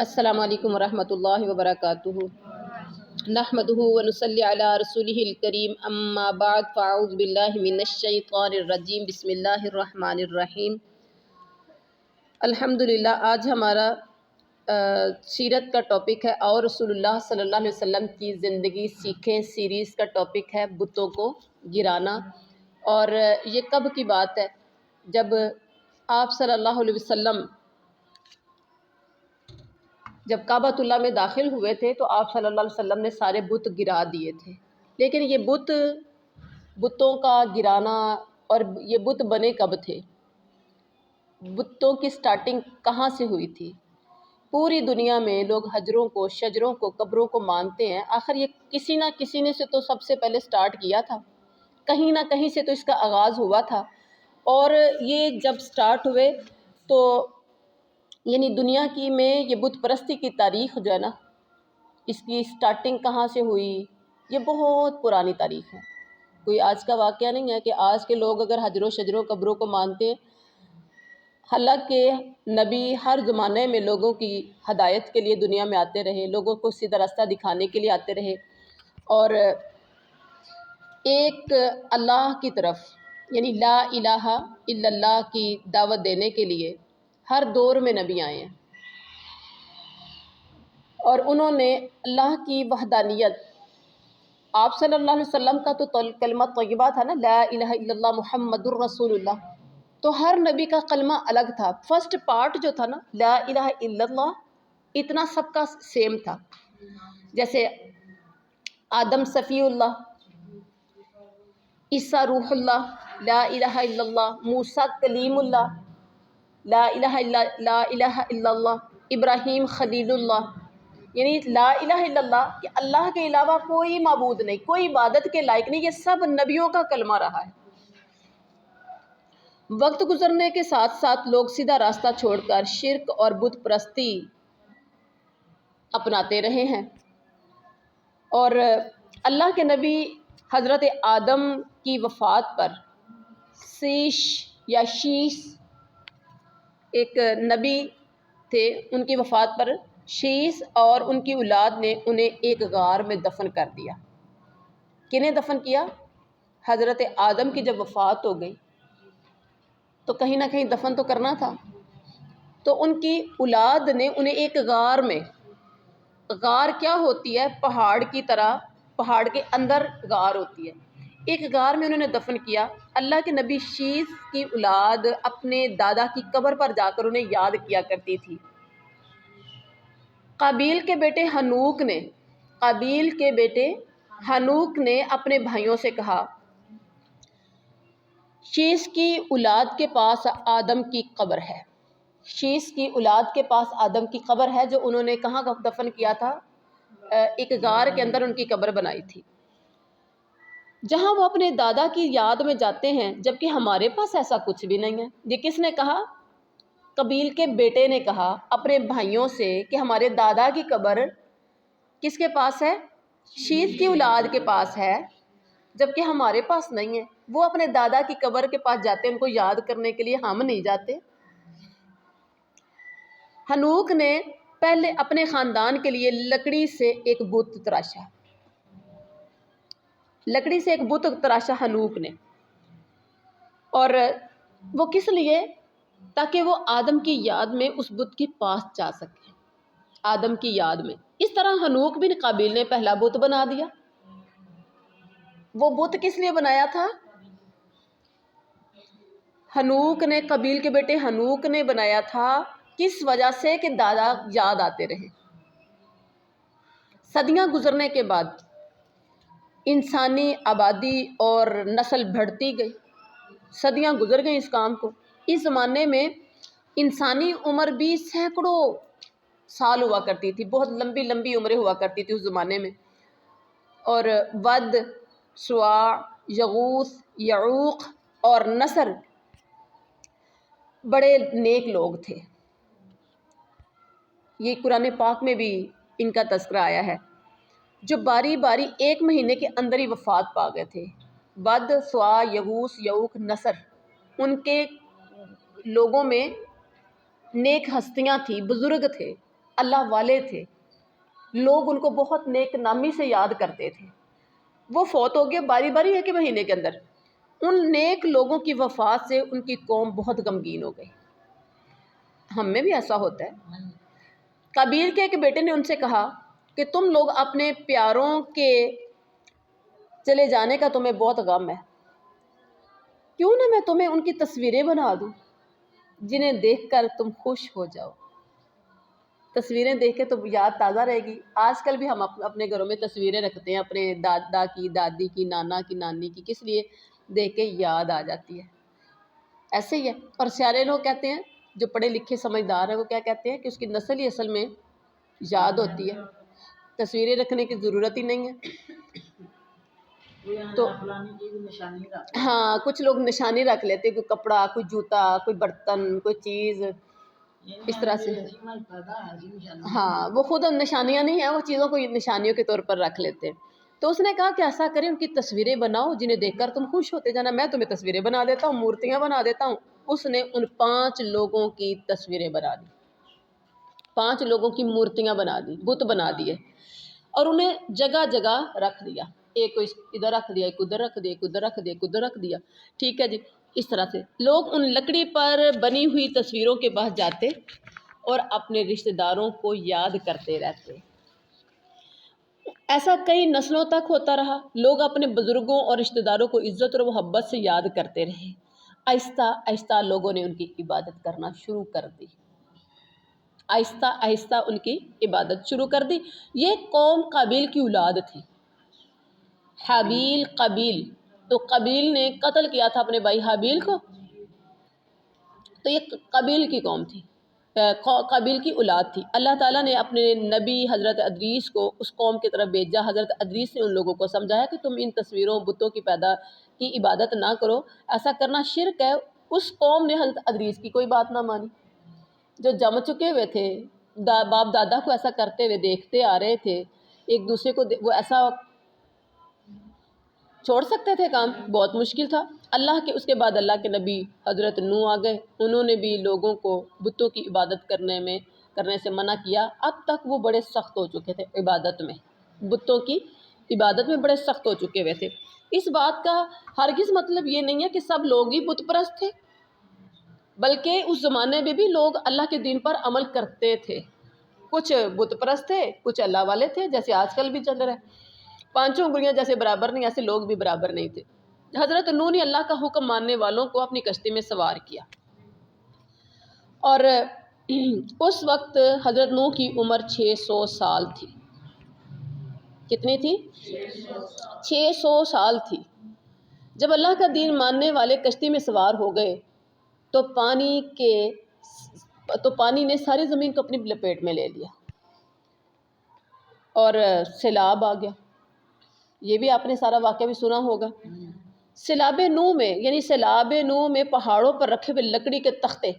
السلام علیکم ورحمۃ اللہ وبرکاتہ۔ نحمدہ ونصلی علی رسولہ الکریم، اما بعد فاعوذ باللہ من الشیطان الرجیم، بسم اللہ الرحمن الرحیم۔ الحمدللہ آج ہمارا سیرت کا ٹاپک ہے اور رسول اللہ صلی اللہ علیہ وسلم کی زندگی سیکھیں سیریز کا ٹاپک ہے بتوں کو گرانا۔ اور یہ کب کی بات ہے؟ جب آپ صلی اللہ علیہ وسلم جب کعبۃ اللہ میں داخل ہوئے تھے تو آپ صلی اللہ علیہ وسلم نے سارے بت گرا دیے تھے۔ لیکن یہ بتوں کا گرانا اور یہ بت بنے کب تھے؟ بتوں کی سٹارٹنگ کہاں سے ہوئی تھی؟ پوری دنیا میں لوگ حجروں کو، شجروں کو، قبروں کو مانتے ہیں۔ آخر یہ کسی نہ کسی نے سے تو سب سے پہلے سٹارٹ کیا تھا، کہیں نہ کہیں سے تو اس کا آغاز ہوا تھا۔ اور یہ جب سٹارٹ ہوئے تو یعنی دنیا کی میں یہ بت پرستی کی تاریخ جو ہے نا، اس کی سٹارٹنگ کہاں سے ہوئی، یہ بہت پرانی تاریخ ہے۔ کوئی آج کا واقعہ نہیں ہے کہ آج کے لوگ اگر حجروں شجروں قبروں کو مانتے ہیں۔ حالانکہ نبی ہر زمانے میں لوگوں کی ہدایت کے لیے دنیا میں آتے رہے، لوگوں کو سیدھا راستہ دکھانے کے لیے آتے رہے، اور ایک اللہ کی طرف یعنی لا الہ الا اللہ کی دعوت دینے کے لیے ہر دور میں نبی آئے ہیں، اور انہوں نے اللہ کی وحدانیت، آپ صلی اللہ علیہ وسلم کا تو کلمہ طیبہ تھا نا، لا الہ الا اللہ محمد الرسول اللہ، تو ہر نبی کا کلمہ الگ تھا۔ فرسٹ پارٹ جو تھا نا، لا الہ الا اللہ، اتنا سب کا سیم تھا۔ جیسے آدم صفی اللہ، عیسیٰ روح اللہ، لا الہ الا اللہ، موسیٰ کلیم اللہ، لا الہ الا اللہ، ابراہیم خلیل اللہ، یعنی لا الہ الا اللہ کہ اللہ کے علاوہ کوئی معبود نہیں، کوئی عبادت کے لائق نہیں، یہ سب نبیوں کا کلمہ رہا ہے۔ وقت گزرنے کے ساتھ ساتھ لوگ سیدھا راستہ چھوڑ کر شرک اور بت پرستی اپناتے رہے ہیں، اور اللہ کے نبی حضرت آدم کی وفات پر شیش ایک نبی تھے، ان کی وفات پر شیش اور ان کی اولاد نے انہیں ایک غار میں دفن کر دیا۔ کنہیں دفن کیا؟ حضرت آدم کی جب وفات ہو گئی تو کہیں نہ کہیں دفن تو کرنا تھا، تو ان کی اولاد نے انہیں ایک غار میں، غار کیا ہوتی ہے؟ پہاڑ کی طرح، پہاڑ کے اندر غار ہوتی ہے، ایک غار میں انہوں نے دفن کیا۔ اللہ کے نبی شیش کی اولاد اپنے دادا کی قبر پر جا کر انہیں یاد کیا کرتی تھی۔ قابیل کے بیٹے ہنوک نے اپنے بھائیوں سے کہا، شیش کی اولاد کے پاس آدم کی قبر ہے، شیش کی اولاد کے پاس آدم کی قبر ہے، جو انہوں نے کہاں دفن کیا تھا؟ ایک غار کے اندر ان کی قبر بنائی تھی، جہاں وہ اپنے دادا کی یاد میں جاتے ہیں، جبکہ ہمارے پاس ایسا کچھ بھی نہیں ہے۔ یہ کس نے کہا؟ قبیل کے بیٹے نے کہا اپنے بھائیوں سے کہ ہمارے دادا کی قبر کس کے پاس ہے؟ شیش کی اولاد کے پاس ہے، جبکہ ہمارے پاس نہیں ہے۔ وہ اپنے دادا کی قبر کے پاس جاتے ہیں ان کو یاد کرنے کے لیے، ہم نہیں جاتے۔ ہنوک نے پہلے اپنے خاندان کے لیے لکڑی سے ایک بت تراشا ہنوک نے، اور وہ کس لیے؟ تاکہ وہ آدم کی یاد میں اس بت کے پاس جا سکے، آدم کی یاد میں۔ اس طرح ہنوک بن قابیل نے پہلا بت بنا دیا۔ وہ بت کس لیے بنایا تھا؟ ہنوک نے، قبیل کے بیٹے ہنوک نے بنایا تھا، کس وجہ سے؟ کہ دادا یاد آتے رہے۔ صدیاں گزرنے کے بعد انسانی آبادی اور نسل بڑھتی گئی، صدیاں گزر گئیں اس کام کو۔ اس زمانے میں انسانی عمر بھی سینکڑوں سال ہوا کرتی تھی، بہت لمبی لمبی عمریں ہوا کرتی تھی اس زمانے میں، اور ود، سواع، یغوث، یعوق اور نصر بڑے نیک لوگ تھے۔ یہ قرآن پاک میں بھی ان کا تذکرہ آیا ہے، جو باری باری ایک مہینے کے اندر ہی وفات پا گئے تھے۔ ود، سواع، یغوث، یعوق، نصر، ان کے لوگوں میں نیک ہستیاں تھیں، بزرگ تھے، اللہ والے تھے، لوگ ان کو بہت نیک نامی سے یاد کرتے تھے. وہ فوت ہو گئے باری باری ایک ہی مہینے کے اندر. ان نیک لوگوں کی وفات سے ان کی قوم بہت غمگین ہو گئی. ہم میں بھی ایسا ہوتا ہے. قابیل کے ایک بیٹے نے ان سے کہا کہ تم لوگ اپنے پیاروں کے چلے جانے کا تمہیں بہت غم ہے، کیوں نہ میں تمہیں ان کی تصویریں بنا دوں جنہیں دیکھ کر تم خوش ہو جاؤ. تصویریں دیکھ کے تو یاد تازہ رہے گی. آج کل بھی ہم اپنے گھروں میں تصویریں رکھتے ہیں اپنے دادا کی، دادی کی، نانا کی، نانی کی، کس لیے؟ دیکھ کے یاد آ جاتی ہے. ایسے ہی ہے. اور سیانے لوگ کہتے ہیں، جو پڑھے لکھے سمجھدار ہیں، وہ کیا کہتے ہیں کہ اس کی نسل ہی اصل میں یاد ہوتی ہے، تصویریں رکھنے کی ضرورت ہی نہیں ہے. تو ہاں، کچھ لوگ نشانی رکھ لیتے، کوئی کپڑا، کوئی جوتا، کوئی برتن، کوئی چیز اس طرح سے. ہاں، وہ خود نشانیاں نہیں ہیں، وہ چیزوں کو نشانیوں کے طور پر رکھ لیتے ہیں. تو اس نے کہا کہ ایسا کریں، ان کی تصویریں بناؤ جنہیں دیکھ کر تم خوش ہوتے جانا. میں تمہیں تصویریں بنا دیتا ہوں، مورتیاں بنا دیتا ہوں. اس نے ان 5 لوگوں کی تصویریں بنا دی، 5 لوگوں کی مورتیاں بنا دی، بت بنا دیے، اور انہیں جگہ جگہ رکھ دیا. ایک کو ادھر رکھ دیا، ایک ادھر رکھ دیا، ایک ادھر رکھ دیا، ایک ادھر رکھ دیا. ٹھیک ہے جی. اس طرح سے لوگ ان لکڑی پر بنی ہوئی تصویروں کے پاس جاتے اور اپنے رشتہ داروں کو یاد کرتے رہتے. ایسا کئی نسلوں تک ہوتا رہا. لوگ اپنے بزرگوں اور رشتہ داروں کو عزت اور محبت سے یاد کرتے رہے. آہستہ آہستہ لوگوں نے ان کی عبادت کرنا شروع کر دی. آہستہ آہستہ ان کی عبادت شروع کر دی. یہ قوم قابیل کی اولاد تھی. حابیل قابیل، تو قابیل نے قتل کیا تھا اپنے بھائی حابیل کو، تو یہ قابیل کی قوم تھی، قابیل کی اولاد تھی. اللہ تعالیٰ نے اپنے نبی حضرت ادریس کو اس قوم کی طرف بھیجا. حضرت ادریس نے ان لوگوں کو سمجھایا کہ تم ان تصویروں، بتوں کی عبادت نہ کرو، ایسا کرنا شرک ہے. اس قوم نے حضرت ادریس کی کوئی بات نہ مانی. جو جم چکے ہوئے تھے، باپ دادا کو ایسا کرتے ہوئے دیکھتے آ رہے تھے، ایک دوسرے کو وہ ایسا چھوڑ سکتے تھے کام؟ بہت مشکل تھا. اس کے بعد اللہ کے نبی حضرت نوح آ گئے. انہوں نے بھی لوگوں کو بتوں کی عبادت کرنے سے منع کیا. اب تک وہ بڑے سخت ہو چکے تھے عبادت میں، بتوں کی عبادت میں بڑے سخت ہو چکے ہوئے تھے. اس بات کا ہرگز مطلب یہ نہیں ہے کہ سب لوگ ہی بت پرست تھے، بلکہ اس زمانے میں بھی لوگ اللہ کے دین پر عمل کرتے تھے. کچھ بت پرست تھے، کچھ اللہ والے تھے، جیسے آج کل بھی چل رہا ہے. 5 انگلیاں جیسے برابر نہیں، ایسے لوگ بھی برابر نہیں تھے. حضرت نوح نے اللہ کا حکم ماننے والوں کو اپنی کشتی میں سوار کیا، اور اس وقت حضرت نوح کی عمر 600 سال تھی. کتنی تھی؟ 600 سال تھی. جب اللہ کا دین ماننے والے کشتی میں سوار ہو گئے تو پانی نے ساری زمین کو اپنی لپیٹ میں لے لیا اور سیلاب آ گیا. یہ بھی آپ نے سارا واقعہ بھی سنا ہوگا. سیلاب نوح میں پہاڑوں پر رکھے ہوئے لکڑی کے تختے،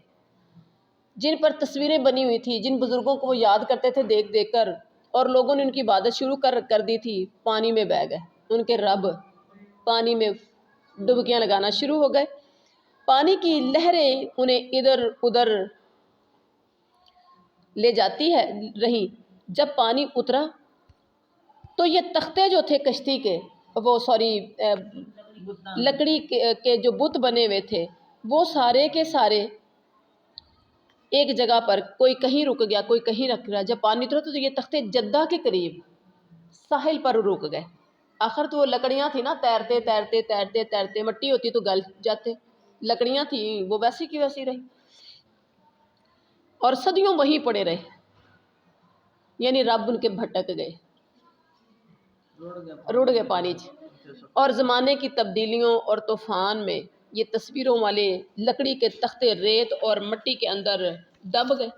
جن پر تصویریں بنی ہوئی تھی، جن بزرگوں کو وہ یاد کرتے تھے دیکھ دیکھ کر، اور لوگوں نے ان کی عبادت شروع کر دی تھی، پانی میں بہہ گئے. ان کے رب پانی میں ڈبکیاں لگانا شروع ہو گئے. پانی کی لہریں انہیں ادھر ادھر لے جاتی رہیں. جب پانی اترا تو یہ تختے جو تھے کشتی کے، لکڑی کے جو بت بنے ہوئے تھے، وہ سارے کے سارے ایک جگہ پر، کوئی کہیں رک گیا، کوئی کہیں رک گیا. جب پانی اترا تو یہ تختے جدہ کے قریب ساحل پر رک گئے. آخر تو وہ لکڑیاں تھیں نا، تیرتے تیرتے تیرتے تیرتے، مٹی ہوتی تو گل جاتے، لکڑیاں تھیں وہ ویسی کی ویسی رہی، اور صدیوں وہیں پڑے رہے. یعنی رب ان کے بھٹک گئے، رڑ گئے پانی چ. اور زمانے کی تبدیلیوں اور طوفان میں یہ تصویروں والے لکڑی کے تختے ریت اور مٹی کے اندر دب گئے.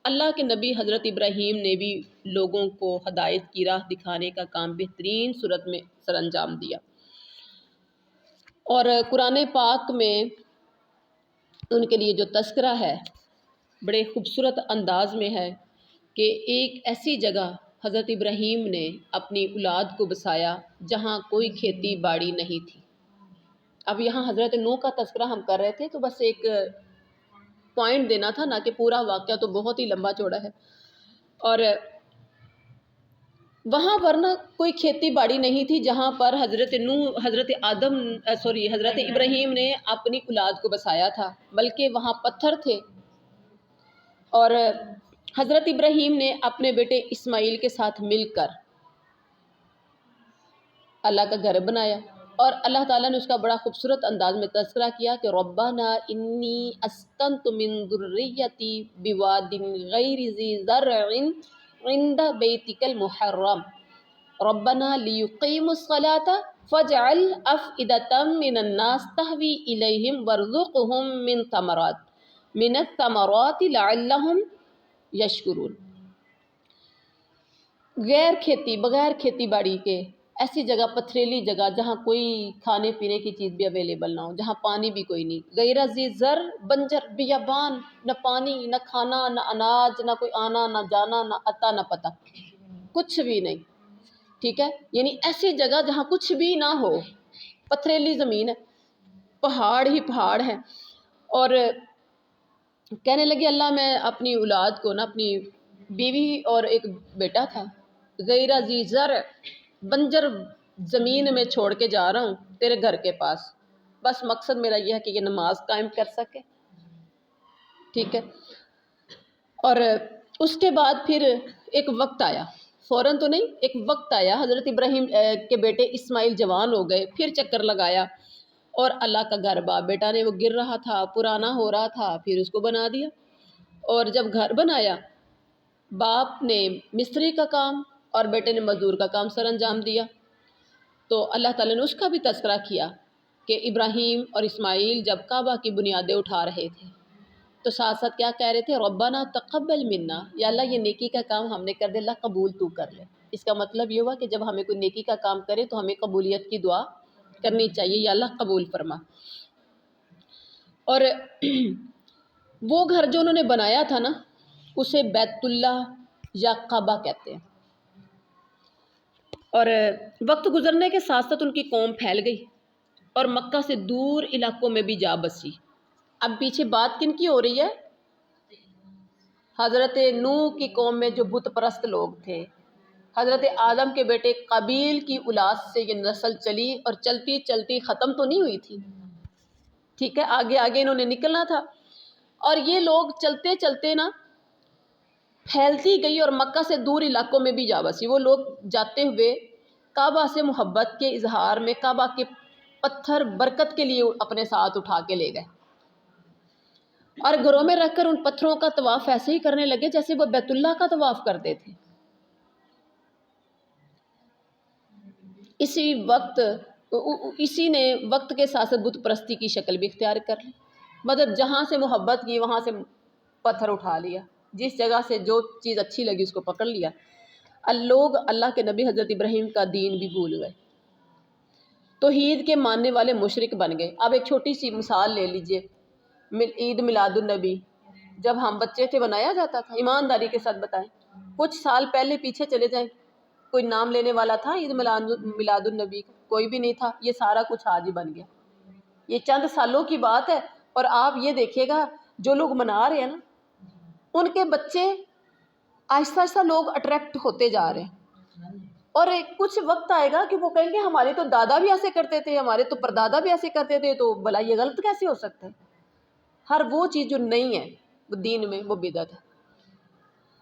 اللہ کے نبی حضرت ابراہیم نے بھی لوگوں کو ہدایت کی راہ دکھانے کا کام بہترین صورت میں سر انجام دیا. اور قرآن پاک میں ان کے لیے جو تذکرہ ہے بڑے خوبصورت انداز میں ہے کہ ایک ایسی جگہ حضرت ابراہیم نے اپنی اولاد کو بسایا جہاں کوئی کھیتی باڑی نہیں تھی. اب یہاں حضرت نوح کا تذکرہ ہم کر رہے تھے تو بس ایک پوائنٹ دینا تھا، نہ کہ پورا واقعہ تو بہت ہی لمبا چوڑا ہے. اور وہاں ورنہ کوئی کھیتی باڑی نہیں تھی جہاں پر حضرت ابراہیم نے اپنی اولاد کو بسایا تھا، بلکہ وہاں پتھر تھے، اور حضرت ابراہیم نے اپنے بیٹے اسماعیل کے ساتھ مل کر اللہ کا گھر بنایا، اور اللہ تعالیٰ نے اس کا بڑا خوبصورت انداز میں تذکرہ کیا کہ ربنا انی اسکنت من ذریتی بواد غیر ذی زرع عند بیتک المحرم ربنا لیقیموا الصلاة فاجعل افئدة من الناس تهوی الیہم وارزقهم من الثمرات لعلهم یشکرون۔ بغیر کھیتی باڑی کے ایسی جگہ، پتھریلی جگہ جہاں کوئی کھانے پینے کی چیز بھی اویلیبل نہ ہو، جہاں پانی بھی کوئی نہیں، غیر ذی زر، بنجر بیابان، نہ پانی نہ کھانا نہ اناج، نہ کوئی آنا نہ جانا نہ عطا نہ پتہ، کچھ بھی نہیں، ٹھیک ہے، یعنی ایسی جگہ جہاں کچھ بھی نہ ہو، پتھریلی زمین ہے، پہاڑ ہی پہاڑ ہے، اور کہنے لگی اللہ میں اپنی اولاد کو نا، اپنی بیوی اور ایک بیٹا تھا، غیر ذی زرع، بنجر زمین میں چھوڑ کے جا رہا ہوں تیرے گھر کے پاس، بس مقصد میرا یہ ہے کہ یہ نماز قائم کر سکے، ٹھیک ہے۔ اور اس کے بعد پھر ایک وقت آیا، فوراً تو نہیں، ایک وقت آیا، حضرت ابراہیم کے بیٹے اسماعیل جوان ہو گئے، پھر چکر لگایا، اور اللہ کا گھر باپ بیٹا نے وہ گر رہا تھا، پرانا ہو رہا تھا، پھر اس کو بنا دیا، اور جب گھر بنایا، باپ نے مستری کا کام اور بیٹے نے مزدور کا کام سر انجام دیا، تو اللہ تعالیٰ نے اس کا بھی تذکرہ کیا کہ ابراہیم اور اسماعیل جب کعبہ کی بنیادیں اٹھا رہے تھے تو ساتھ ساتھ کیا کہہ رہے تھے، ربنا تقبل منا، یا اللہ یہ نیکی کا کام ہم نے کر دیا، اللہ قبول تو کر لے۔ اس کا مطلب یہ ہوا کہ جب ہمیں کوئی نیکی کا کام کرے تو ہمیں قبولیت کی دعا کرنی چاہیے، یا اللہ قبول فرما۔ اور وہ گھر جو انہوں نے بنایا تھا نا، اسے بیت اللہ یا کعبہ کہتے ہیں، اور وقت گزرنے کے ساتھ ساتھ ان کی قوم پھیل گئی اور مکہ سے دور علاقوں میں بھی جا بسی۔ اب پیچھے بات کن کی ہو رہی ہے؟ حضرت نوح کی قوم میں جو بت پرست لوگ تھے، حضرت آدم کے بیٹے قابیل کی اولاد سے یہ نسل چلی، اور چلتی چلتی ختم تو نہیں ہوئی تھی، ٹھیک ہے، آگے آگے انہوں نے نکلنا تھا، اور یہ لوگ چلتے چلتے نا پھیلتی گئی اور مکہ سے دور علاقوں میں بھی جا بسی۔ وہ لوگ جاتے ہوئے کعبہ سے محبت کے اظہار میں کعبہ کے پتھر برکت کے لیے اپنے ساتھ اٹھا کے لے گئے، اور گھروں میں رکھ کر ان پتھروں کا طواف ایسے ہی کرنے لگے جیسے وہ بیت اللہ کا طواف کرتے تھے۔ اسی نے وقت کے ساتھ ساتھ بت پرستی کی شکل بھی اختیار کر لی، مطلب جہاں سے محبت کی وہاں سے پتھر اٹھا لیا، جس جگہ سے جو چیز اچھی لگی اس کو پکڑ لیا۔ لوگ اللہ کے نبی حضرت ابراہیم کا دین بھی بھول گئے، توحید کے ماننے والے مشرک بن گئے۔ اب ایک چھوٹی سی مثال لے لیجئے، عید میلاد النبی جب ہم بچے تھے بنایا جاتا تھا، ایمانداری کے ساتھ بتائیں، کچھ سال پہلے پیچھے چلے جائیں، کوئی نام لینے والا تھا عید میلاد النبی کا؟ کوئی بھی نہیں تھا، یہ سارا کچھ آج ہی بن گیا، یہ چند سالوں کی بات ہے، اور آپ یہ دیکھیے گا جو لوگ منا رہے ہیں نا، ان کے بچے آہستہ آہستہ لوگ اٹریکٹ ہوتے جا رہے ہیں، اور کچھ وقت آئے گا کہ وہ کہیں گے ہمارے تو دادا بھی ایسے کرتے تھے، ہمارے تو پردادا بھی ایسے کرتے تھے، تو بھلا یہ غلط کیسے ہو سکتا ہے؟ ہر وہ چیز جو نہیں ہے وہ دین میں، وہ بدعت ہے،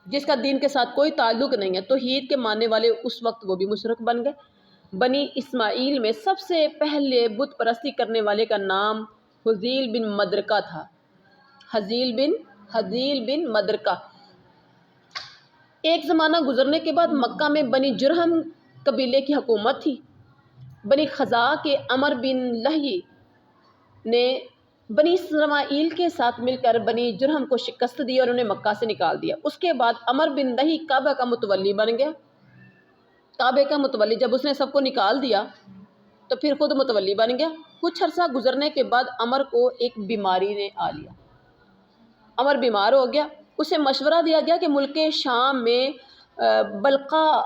جس کا دین کے ساتھ کوئی تعلق نہیں ہے۔ توحید کے ماننے والے اس وقت وہ بھی مشرک بن گئے۔ بنی اسماعیل میں سب سے پہلے بت پرستی کرنے والے کا نام حزیل بن مدرکہ تھا، حزیل بن مدرکہ۔ ایک زمانہ گزرنے کے بعد مکہ میں بنی جرہم قبیلے کی حکومت تھی۔ بنی خزاع کے عمر بن لہی نے بنی اسماعیل کے ساتھ مل کر بنی جرہم کو شکست دی اور انہیں مکہ سے نکال دیا۔ اس کے بعد عمر بن لہی کعبہ کا متولی بن گیا، کعبے کا متولی، جب اس نے سب کو نکال دیا تو پھر خود متولی بن گیا۔ کچھ عرصہ گزرنے کے بعد عمر کو ایک بیماری نے آ لیا، عمر بیمار ہو گیا، اسے مشورہ دیا گیا کہ ملک شام میں بلقا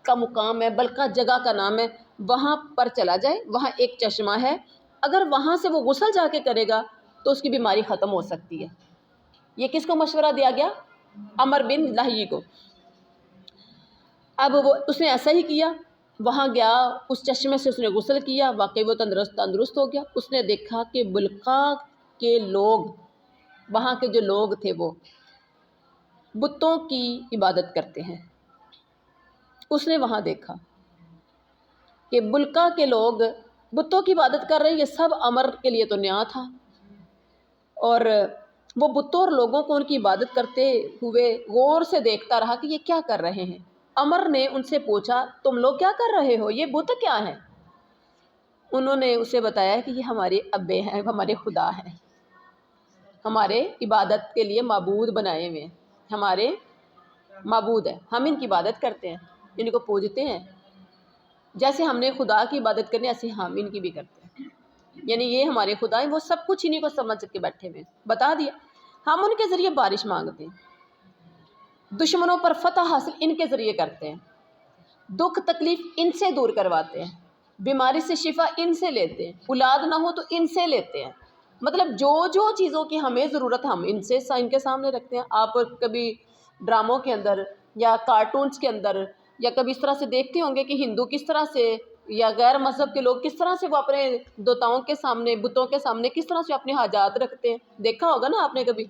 کا مقام ہے، بلقا جگہ کا نام ہے، وہاں پر چلا جائے، وہاں ایک چشمہ ہے، اگر وہاں سے وہ غسل جا کے کرے گا تو اس کی بیماری ختم ہو سکتی ہے۔ یہ کس کو مشورہ دیا گیا؟ عمر بن لہی کو۔ اب وہ اس نے ایسا ہی کیا، وہاں گیا، اس چشمے سے اس نے غسل کیا، واقعی وہ تندرست ہو گیا۔ اس نے دیکھا کہ بلقا کے لوگ، وہاں کے جو لوگ تھے وہ بتوں کی عبادت کرتے ہیں۔ اس نے وہاں دیکھا کہ بلقا کے لوگ بتوں کی عبادت کر رہے ہیں۔ یہ سب عمر کے لیے تو نیا تھا، اور وہ بتوں اور لوگوں کو ان کی عبادت کرتے ہوئے غور سے دیکھتا رہا کہ یہ کیا کر رہے ہیں۔ عمر نے ان سے پوچھا تم لوگ کیا کر رہے ہو، یہ بت کیا ہیں؟ انہوں نے اسے بتایا کہ یہ ہمارے ابے ہیں، ہمارے خدا ہیں، ہمارے عبادت کے لیے معبود بنائے ہوئے ہیں، ہمارے معبود ہیں، ہم ان کی عبادت کرتے ہیں، ان کو پوجتے ہیں، جیسے ہم نے خدا کی عبادت کرنی ایسے ہم ان کی بھی کرتے ہیں، یعنی یہ ہمارے خدا ہیں۔ وہ سب کچھ انہیں کو سمجھ کے بیٹھے ہوئے، بتا دیا ہم ان کے ذریعے بارش مانگتے ہیں، دشمنوں پر فتح حاصل ان کے ذریعے کرتے ہیں، دکھ تکلیف ان سے دور کرواتے ہیں، بیماری سے شفا ان سے لیتے ہیں، اولاد نہ ہو تو ان سے لیتے ہیں۔ مطلب جو جو چیزوں کی ہمیں ضرورت ہم ان کے سامنے رکھتے ہیں۔ آپ کبھی ڈراموں کے اندر یا کارٹونز کے اندر یا کبھی اس طرح سے دیکھتے ہوں گے کہ ہندو کس طرح سے یا غیر مذہب کے لوگ کس طرح سے وہ اپنے دیوتاؤں کے سامنے، بتوں کے سامنے کس طرح سے اپنے حاجات رکھتے ہیں، دیکھا ہوگا نا آپ نے کبھی۔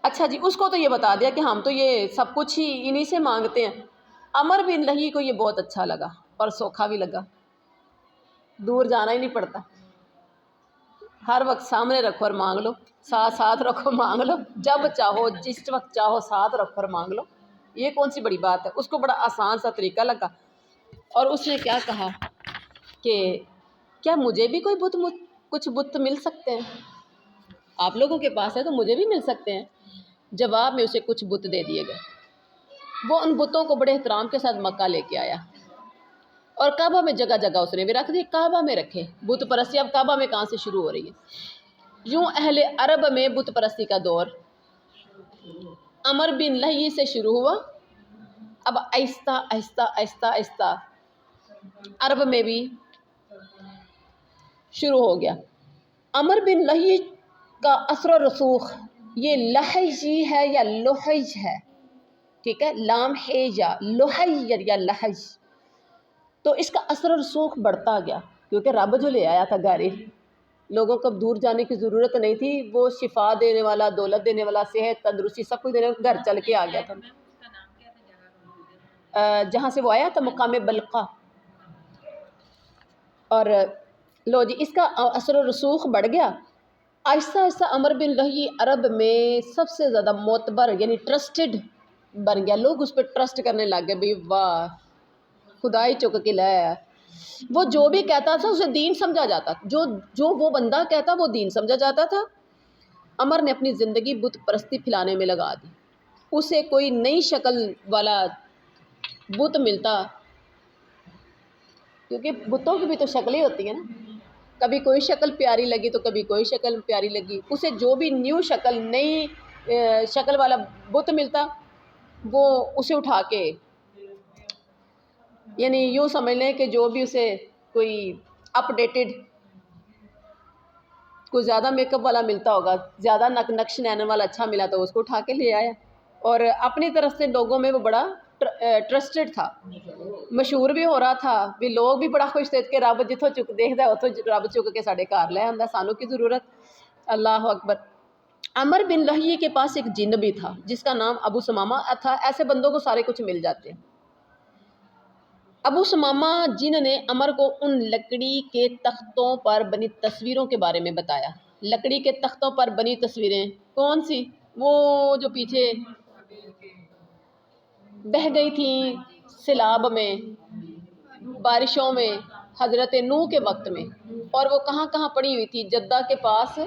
اچھا جی، اس کو تو یہ بتا دیا کہ ہم تو یہ سب کچھ ہی انہی سے مانگتے ہیں۔ عمر بن لہی کو یہ بہت اچھا لگا اور سوکھا بھی لگا، دور جانا ہی نہیں پڑتا، ہر وقت سامنے رکھو اور مانگ لو، ساتھ رکھو مانگ لو، جب چاہو جس وقت چاہو ساتھ رکھو اور مانگ لو، یہ کون سی بڑی بات ہے۔ اس کو بڑا آسان سا طریقہ لگا، اور اس نے کیا کہا کہ کیا مجھے بھی کوئی کچھ بت مل سکتے ہیں؟ آپ لوگوں کے پاس ہے تو مجھے بھی مل سکتے ہیں۔ جواب میں اسے کچھ بت دے دیے گئے۔ وہ ان بتوں کو بڑے احترام کے ساتھ مکہ لے کے آیا، اور کعبہ میں جگہ جگہ اس نے بھی رکھ دی، کعبہ میں رکھے بت پرستی۔ اب کعبہ میں کہاں سے شروع ہو رہی ہے؟ یوں اہل عرب میں بت پرستی کا دور عمر بن لہی سے شروع ہوا، اب آہستہ آہستہ آہستہ آہستہ عرب میں بھی شروع ہو گیا۔ عمر بن لہی کا اثر و رسوخ، یہ لہجی ہے یا لہج ہے، ٹھیک ہے، لام ہیجا، لہج یا لہج، تو اس کا اثر و رسوخ بڑھتا گیا، کیونکہ رب جو لے آیا تھا گھر، لوگوں کو دور جانے کی ضرورت نہیں تھی، وہ شفا دینے والا، دولت دینے والا، صحت تندرستی سب کچھ دینے والا گھر چل کے آ گیا تھا۔ جہاں سے وہ آیا تھا مقام بلقا، اور لو جی اس کا اثر و رسوخ بڑھ گیا۔ آہستہ آہستہ عمر بن لہی عرب میں سب سے زیادہ معتبر یعنی ٹرسٹڈ بن گیا، لوگ اس پہ ٹرسٹ کرنے لگ گئے، بھئی واہ خدا ہی چک کے لایا ہے۔ وہ جو بھی کہتا تھا اسے دین سمجھا جاتا تھا، جو وہ بندہ کہتا وہ دین سمجھا جاتا تھا۔ عمر نے اپنی زندگی بت پرستی پھیلانے میں لگا دی۔ اسے کوئی نئی شکل والا بت ملتا، کیونکہ بتوں کی بھی تو شکلیں ہوتی ہیں نا، کبھی کوئی شکل پیاری لگی تو کبھی کوئی شکل پیاری لگی، اسے جو بھی نیو شکل، نئی شکل والا بت ملتا وہ اسے اٹھا کے، یعنی یوں سمجھ لیں کہ جو بھی اسے کوئی اپ ڈیٹڈ، کوئی زیادہ میک اپ والا ملتا ہوگا، زیادہ نقش نین والا اچھا ملا تو اس کو اٹھا کے لے آیا، اور اپنی طرف سے لوگوں میں وہ بڑا ٹرسٹڈ تھا، مشہور بھی ہو رہا تھا، بھی لوگ بھی بڑا خوش تھے کہ رب جتوں چک دیکھتا ہے اتوں رب چک کے ساڑھے گھر لے آندا، سانوں کی ضرورت۔ اللہ اکبر۔ عمر بن لہی کے پاس ایک جن بھی تھا جس کا نام ابو سمامہ تھا، ایسے بندوں کو سارے کچھ مل جاتے ہیں۔ ابو سمامہ جن نے عمر کو ان لکڑی کے تختوں پر بنی تصویروں کے بارے میں بتایا۔ لکڑی کے تختوں پر بنی تصویریں کون سی؟ وہ جو پیچھے بہہ گئی تھیں سیلاب میں، بارشوں میں، حضرت نوح کے وقت میں، اور وہ کہاں کہاں پڑی ہوئی تھی، جدہ کے پاس،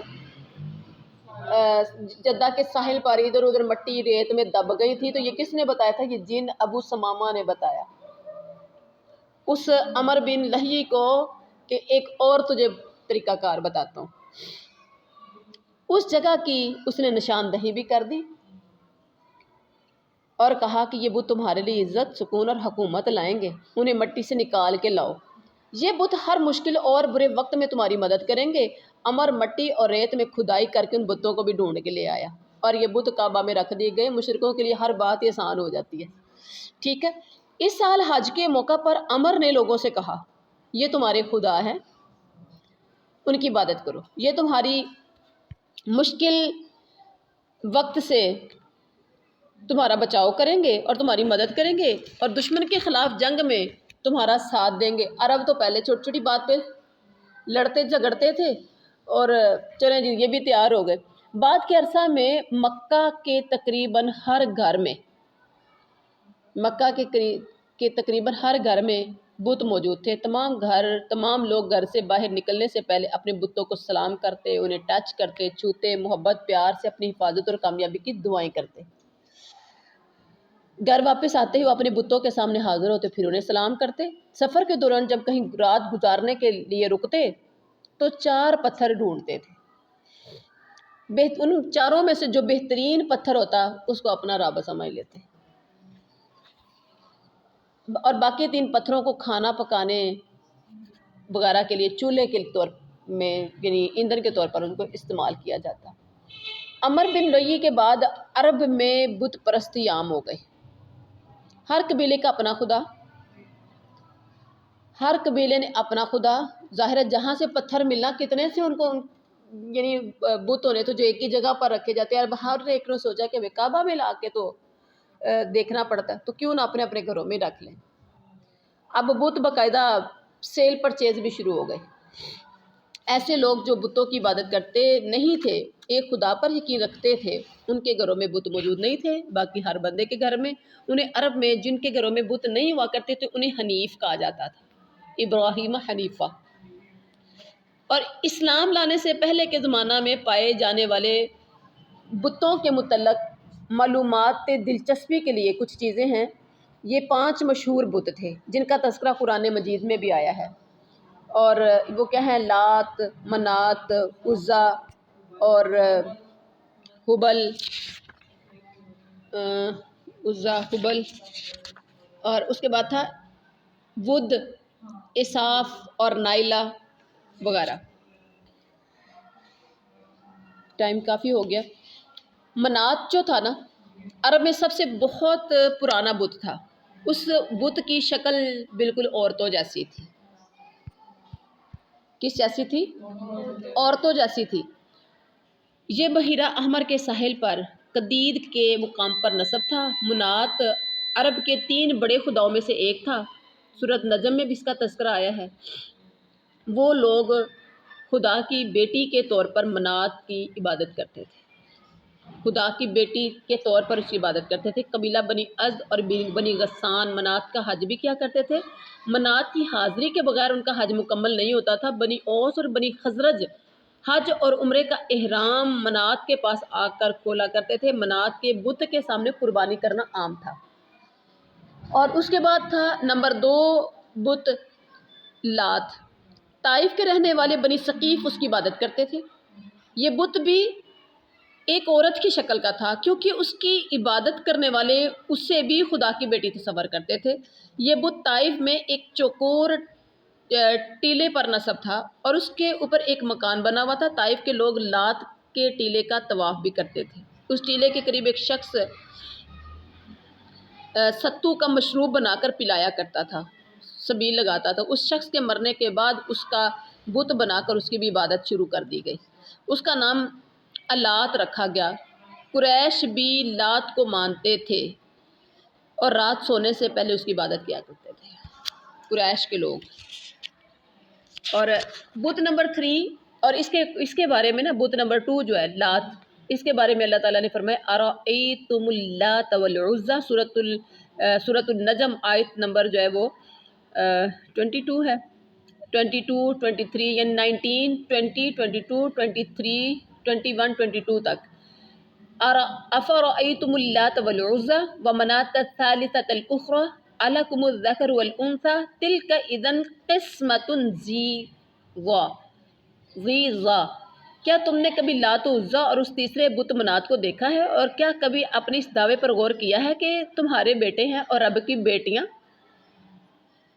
جدہ کے ساحل پر ادھر ادھر مٹی ریت میں دب گئی تھی، تو یہ کس نے بتایا تھا؟ یہ جن ابو سمامہ نے بتایا اس عمر بن لہی کو کہ ایک اور تجھے طریقہ کار بتاتا ہوں۔ اس جگہ کی اس نے نشاندہی بھی کر دی اور کہا کہ یہ بت تمہارے لیے عزت، سکون اور حکومت لائیں گے، انہیں مٹی سے نکال کے لاؤ، یہ بت ہر مشکل اور برے وقت میں تمہاری مدد کریں گے۔ عمر مٹی اور ریت میں کھدائی کر کے ان بتوں کو بھی ڈھونڈ کے لے آیا، اور یہ بت کعبہ میں رکھ دیے گئے۔ مشرکوں کے لیے ہر بات آسان ہو جاتی ہے، ٹھیک ہے. اس سال حج کے موقع پر عمر نے لوگوں سے کہا یہ تمہارے خدا ہیں، ان کی عبادت کرو، یہ تمہاری مشکل وقت سے تمہارا بچاؤ کریں گے اور تمہاری مدد کریں گے اور دشمن کے خلاف جنگ میں تمہارا ساتھ دیں گے. عرب تو پہلے چھوٹی چھوٹی بات پہ لڑتے جھگڑتے تھے، اور چلیں جی یہ بھی تیار ہو گئے. بعد کے عرصہ میں مکہ کے تقریباً ہر گھر میں بت موجود تھے. تمام لوگ گھر سے باہر نکلنے سے پہلے اپنے بتوں کو سلام کرتے، انہیں ٹچ کرتے، چھوتے، محبت پیار سے اپنی حفاظت اور کامیابی کی دعائیں کرتے. گھر واپس آتے ہی وہ اپنے بتوں کے سامنے حاضر ہوتے، پھر انہیں سلام کرتے. سفر کے دوران جب کہیں رات گزارنے کے لیے رکتے تو 4 پتھر ڈھونڈتے تھے. ان چاروں میں سے جو بہترین پتھر ہوتا اس کو اپنا رب سمجھ لیتے، اور باقی 3 پتھروں کو کھانا پکانے وغیرہ کے لیے چولہے کے طور میں یعنی ایندھن کے طور پر ان کو استعمال کیا جاتا. عمر بن لوئی کے بعد عرب میں بت پرستی عام ہو گئی. ہر قبیلے کا اپنا خدا، ہر قبیلے نے اپنا خدا. ظاہر ہے جہاں سے پتھر ملنا، کتنے سے ان کو یعنی بت ہونے تو جو ایک ہی جگہ پر رکھے جاتے ہیں. اب ہر ایک نے سوچا کہ کعبہ میں لا کے تو دیکھنا پڑتا ہے، تو کیوں نہ اپنے اپنے گھروں میں رکھ لیں. اب بت باقاعدہ سیل پرچیز بھی شروع ہو گئے. ایسے لوگ جو بتوں کی عبادت کرتے نہیں تھے، ایک خدا پر یقین رکھتے تھے، ان کے گھروں میں بت موجود نہیں تھے. باقی ہر بندے کے گھر میں. انہیں عرب میں جن کے گھروں میں بت نہیں ہوا کرتے تھے انہیں حنیف کہا جاتا تھا، ابراہیم حنیفہ. اور اسلام لانے سے پہلے کے زمانہ میں پائے جانے والے بتوں کے متعلق معلومات دلچسپی کے لیے کچھ چیزیں ہیں. یہ 5 مشہور بت تھے جن کا تذکرہ قرآن مجید میں بھی آیا ہے، اور وہ کیا ہیں؟ لات، منات، عزا اور ہبل، اور اس کے بعد تھا ود، اساف اور نائلہ وغیرہ. ٹائم کافی ہو گیا. منات جو تھا نا، عرب میں سب سے بہت پرانا بت تھا. اس بت کی شکل بالکل عورتوں جیسی تھی. کس جیسی تھی؟ عورتوں جیسی تھی. یہ بحیرہ احمر کے ساحل پر قدید کے مقام پر نصب تھا. منات عرب کے 3 بڑے خداؤں میں سے ایک تھا. سورۃ نجم میں بھی اس کا تذکرہ آیا ہے. وہ لوگ خدا کی بیٹی کے طور پر منات کی عبادت کرتے تھے. خدا کی بیٹی کے طور پر اس کی عبادت کرتے تھے. قبیلہ بنی ازد اور بنی غسان منات کا حج بھی کیا کرتے تھے. منات کی حاضری کے بغیر ان کا حج مکمل نہیں ہوتا تھا. بنی اوس اور بنی خزرج حج اور عمرے کا احرام منات کے پاس آ کر کھولا کرتے تھے. منات کے بت کے سامنے قربانی کرنا عام تھا. اور اس کے بعد تھا نمبر 2 بت لات. طائف کے رہنے والے بنی ثقیف اس کی عبادت کرتے تھے. یہ بت بھی ایک عورت کی شکل کا تھا، کیونکہ اس کی عبادت کرنے والے اس سے بھی خدا کی بیٹی تصور کرتے تھے. یہ بت طائف میں ایک چوکور ٹیلے پر نصب تھا اور اس کے اوپر ایک مکان بنا ہوا تھا. طائف کے لوگ لات کے ٹیلے کا طواف بھی کرتے تھے. اس ٹیلے کے قریب ایک شخص ستو کا مشروب بنا کر پلایا کرتا تھا، سبیل لگاتا تھا. اس شخص کے مرنے کے بعد اس کا بت بنا کر اس کی بھی عبادت شروع کر دی گئی. اس کا نام لات رکھا گیا. قریش بھی لات کو مانتے تھے اور رات سونے سے پہلے اس کی عبادت کیا کرتے تھے، قریش کے لوگ. اور بت نمبر 3 اور اس کے بارے میں نا بت نمبر 2 جو ہے لات، اس کے بارے میں اللہ تعالیٰ نے فرمایا ارأیتم اللات والعزی. سورۃ النجم آیت نمبر جو ہے وہ 22 ہے، 22 23 یعنی 19 20 22 23 21 22 تک. افرأیتم اللات والعزی ومناة الثالثة الأخرى الکم الذکر والانثی تلک اذا قسمۃ ضیزی. کیا تم نے کبھی لات و عزیٰ اور اس تیسرے بت منات کو دیکھا ہے، اور کیا کبھی اپنے اس دعوے پر غور کیا ہے کہ تمہارے بیٹے ہیں اور رب کی بیٹیاں؟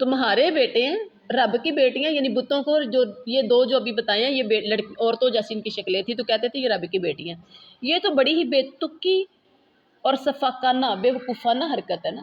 تمہارے بیٹے ہیں، رب کی بیٹیاں، یعنی بتوں کو جو یہ 2 جو ابھی بتائے ہیں یہ عورتوں جیسی ان کی شکلیں تھیں تو کہتے تھے یہ رب کی بیٹیاں. یہ تو بڑی ہی بے تکی اور صفاقانہ بے وقوفانہ حرکت ہے نا.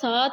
7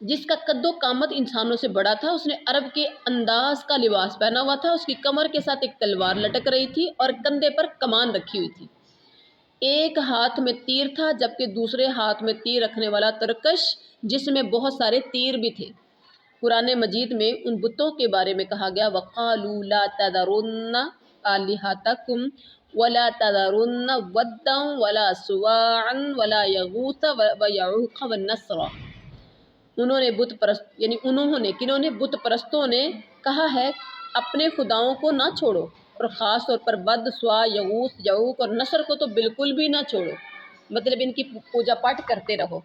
جس کا قد و قامت انسانوں سے بڑا تھا، اس نے عرب کے انداز کا لباس پہنا ہوا تھا، اس کی کمر کے ساتھ ایک تلوار لٹک رہی تھی اور کندھے پر کمان رکھی ہوئی تھی، ایک ہاتھ میں تیر تھا جبکہ دوسرے ہاتھ میں تیر رکھنے والا ترکش جس میں بہت سارے تیر بھی تھے۔ قرآن مجید میں ان بتوں کے بارے میں کہا گیا وَقَالُوا لَا تَذَرُنَّ آلِهَتَكُمْ وَلَا تَذَرُنَّ وَدًّا وَلَا سُوَاعًا وَلَا يَغُوثَ وَيَعُوقَ وَالنَّسْرَ۔ کنہوں نے بت پرستوں نے کہا ہے اپنے خداؤں کو نہ چھوڑو، اور خاص طور پر بد، سوا، یغوث، یعوق اور نصر کو تو بالکل بھی نہ چھوڑو، مطلب ان کی پوجا پاٹ کرتے رہو۔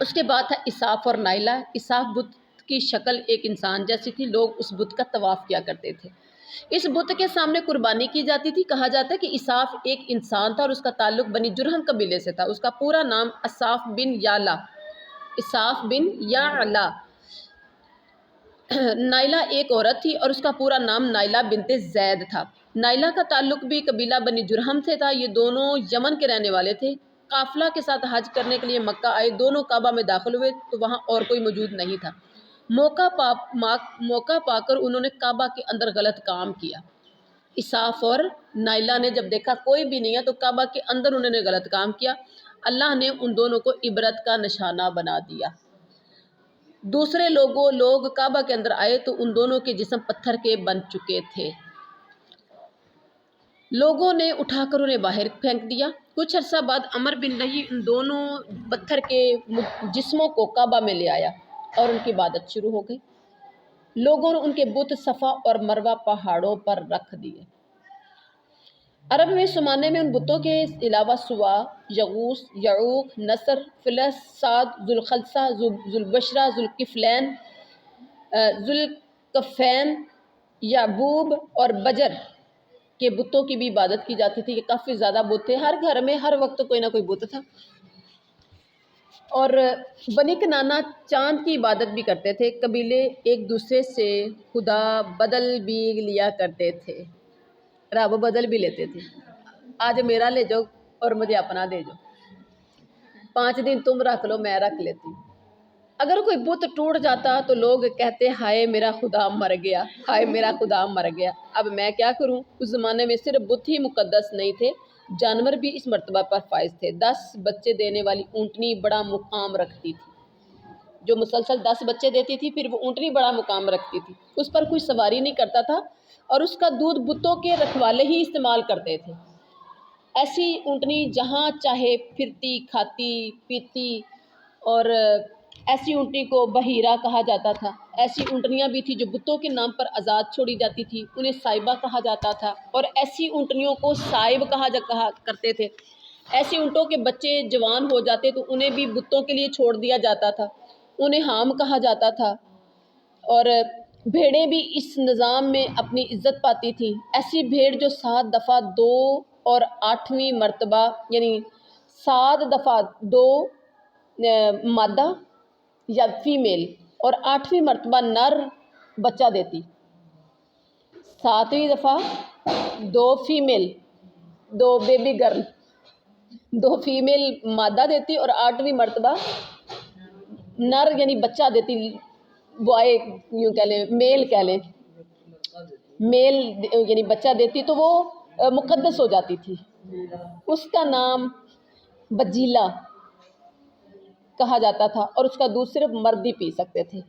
اس کے بعد تھا اساف اور نائلہ۔ اساف بت کی شکل ایک انسان جیسی تھی، لوگ اس بت کا طواف کیا کرتے تھے، اس بت کے سامنے قربانی کی جاتی تھی۔ کہا جاتا ہے کہ اساف ایک انسان تھا اور اس کا تعلق بنی جرہم قبیلے سے تھا، اس کا پورا نام اساف بن یعلا، اساف بن یعلا۔ نائلہ ایک عورت تھی اور اس کا پورا نام نائلہ بنت زید تھا۔ نائلہ کا تعلق بھی قبیلہ بنی جرہم سے تھا، یہ دونوں یمن کے رہنے والے تھے۔ قافلہ کے ساتھ حج کرنے کے لیے مکہ آئے، دونوں کعبہ میں داخل ہوئے تو وہاں اور کوئی موجود نہیں تھا۔ موقع پا کر انہوں نے کعبہ کے اندر غلط کام کیا۔ اساف اور نائلہ نے جب دیکھا کوئی بھی نہیں ہے تو کعبہ کے اندر انہوں نے غلط کام کیا، اللہ نے ان دونوں کو عبرت کا نشانہ بنا دیا۔ دوسرے لوگ کعبہ کے اندر آئے تو ان دونوں کے جسم پتھر کے بن چکے تھے، لوگوں نے اٹھا کر انہیں باہر پھینک دیا۔ کچھ عرصہ بعد عمر بن لہی ان دونوں پتھر کے جسموں کو کعبہ میں لے آیا اور ان کی عبادت شروع ہو گئی۔ لوگوں نے ان کے بت صفا اور مروہ پہاڑوں پر رکھ دیے۔ عرب میں اس زمانے میں ان بتوں کے علاوہ سوا، یغوث، یعوق، نصر، فلس، سعد، ذوالخلصہ، ذوالبشرہ، ذوالکفلین، ذوالکفین، یعبوب اور بجر کے بتوں کی بھی عبادت کی جاتی تھی۔ یہ کافی زیادہ بت تھے، ہر گھر میں ہر وقت کوئی نہ کوئی بت تھا۔ اور بنی کنانہ چاند کی عبادت بھی کرتے تھے، قبیلے ایک دوسرے سے خدا بدل بھی لیا کرتے تھے، رب بدل بھی لیتے تھے، آج میرا لے جاؤ اور مجھے اپنا دے جاؤ، 5 دن تم رکھ لو میں رکھ لیتی ہوں۔ اگر کوئی بت ٹوٹ جاتا تو لوگ کہتے ہائے میرا خدا مر گیا، ہائے میرا خدا مر گیا، اب میں کیا کروں۔ اس زمانے میں صرف بت ہی مقدس نہیں تھے، جانور بھی اس مرتبہ پر فائز تھے۔ 10 بچے دینے والی اونٹنی بڑا مقام رکھتی تھی، جو مسلسل 10 بچے دیتی تھی، پھر وہ اونٹنی بڑا مقام رکھتی تھی، اس پر کوئی سواری نہیں کرتا تھا اور اس کا دودھ بتوں کے رکھوالے ہی استعمال کرتے تھے۔ ایسی اونٹنی جہاں چاہے پھرتی، کھاتی پیتی، اور ایسی اونٹنی کو بحیرہ کہا جاتا تھا۔ ایسی اونٹنیاں بھی تھیں جو بتوں کے نام پر آزاد چھوڑی جاتی تھی، انہیں سائبہ کہا جاتا تھا، اور ایسی اونٹنیوں کو سائب کہا کرتے تھے۔ ایسی اونٹوں کے بچے جوان ہو جاتے تو انہیں بھی بتوں کے لیے چھوڑ دیا جاتا تھا، انہیں حام کہا جاتا تھا۔ اور بھیڑیں بھی اس نظام میں اپنی عزت پاتی تھیں۔ ایسی بھیڑ جو 7 دفعہ 2 اور 8ویں مرتبہ یعنی 7 دفعہ 2 مادہ یا فیمیل اور 8ویں مرتبہ نر بچہ دیتی، 7ویں دفعہ 2 فیمیل 2 بیبی گرل 2 فیمیل مادہ دیتی اور 8ویں مرتبہ نر یعنی بچہ دیتی، بوائے یوں کہہ لیں، میل کہہ لیں، میل یعنی بچہ دیتی تو وہ مقدس ہو جاتی تھی، اس کا نام بجیلا کہا جاتا تھا اور اس کا دودھ صرف مرد ہی پی سکتے تھے۔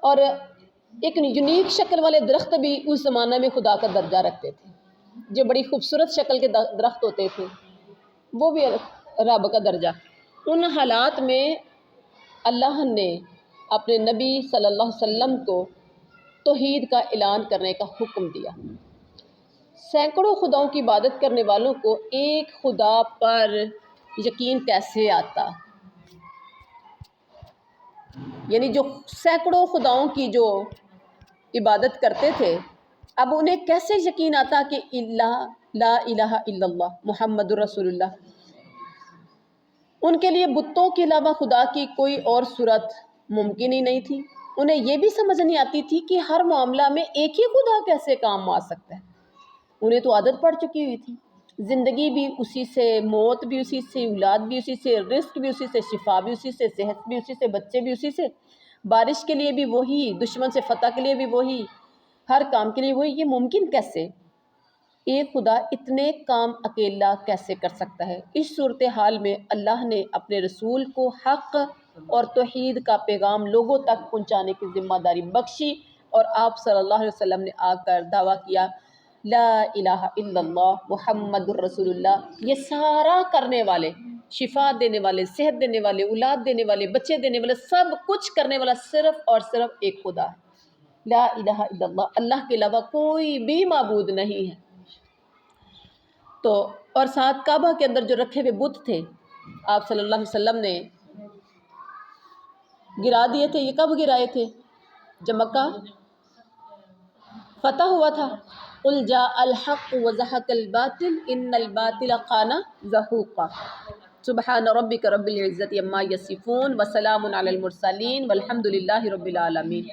اور ایک یونیک شکل والے درخت بھی اس زمانے میں خدا کا درجہ رکھتے تھے، جو بڑی خوبصورت شکل کے درخت ہوتے تھے وہ بھی رب کا درجہ۔ ان حالات میں اللہ نے اپنے نبی صلی اللہ علیہ وسلم کو توحید کا اعلان کرنے کا حکم دیا۔ سینکڑوں خداؤں کی عبادت کرنے والوں کو ایک خدا پر یقین کیسے آتا؟ یعنی جو سینکڑوں خداؤں کی جو عبادت کرتے تھے، اب انہیں کیسے یقین آتا کہ لا الہ الا اللہ محمد رسول اللہ؟ ان کے لیے بتوں کے علاوہ خدا کی کوئی اور صورت ممکن ہی نہیں تھی۔ انہیں یہ بھی سمجھ نہیں آتی تھی کہ ہر معاملہ میں ایک ہی خدا کیسے کام آ سکتا ہے، انہیں تو عادت پڑ چکی ہوئی تھی۔ زندگی بھی اسی سے، موت بھی اسی سے، اولاد بھی اسی سے، رزق بھی اسی سے، شفا بھی اسی سے، صحت بھی اسی سے، بچے بھی اسی سے، بارش کے لیے بھی وہی، دشمن سے فتح کے لیے بھی وہی، ہر کام کے لیے وہی. یہ ممکن کیسے؟ ایک خدا اتنے کام اکیلا کیسے کر سکتا ہے؟ اس صورتحال میں اللہ نے اپنے رسول کو حق اور توحید کا پیغام لوگوں تک پہنچانے کی ذمہ داری بخشی، اور آپ صلی اللہ علیہ وسلم نے آ کر دعویٰ کیا لا الہ الا اللہ محمد الرسول اللہ. یہ سارا کرنے والے، شفا دینے والے، صحت دینے والے، اولاد دینے والے، بچے دینے والے، سب کچھ کرنے والا صرف اور صرف ایک خدا ہے. لا الہ الا اللہ، اللہ کے علاوہ کوئی بھی معبود نہیں ہے. تو اور ساتھ کعبہ کے اندر جو رکھے ہوئے بت تھے آپ صلی اللہ علیہ وسلم نے گرا دیے تھے. یہ کب گرائے تھے؟ جب مکہ فتح ہوا تھا. قل جاء الحق وزهق الباطل ان الباطل كان زهوقا. سبحان ربک رب العزت عما یصفون وسلام علی المرسلین والحمد للہ رب العالمین.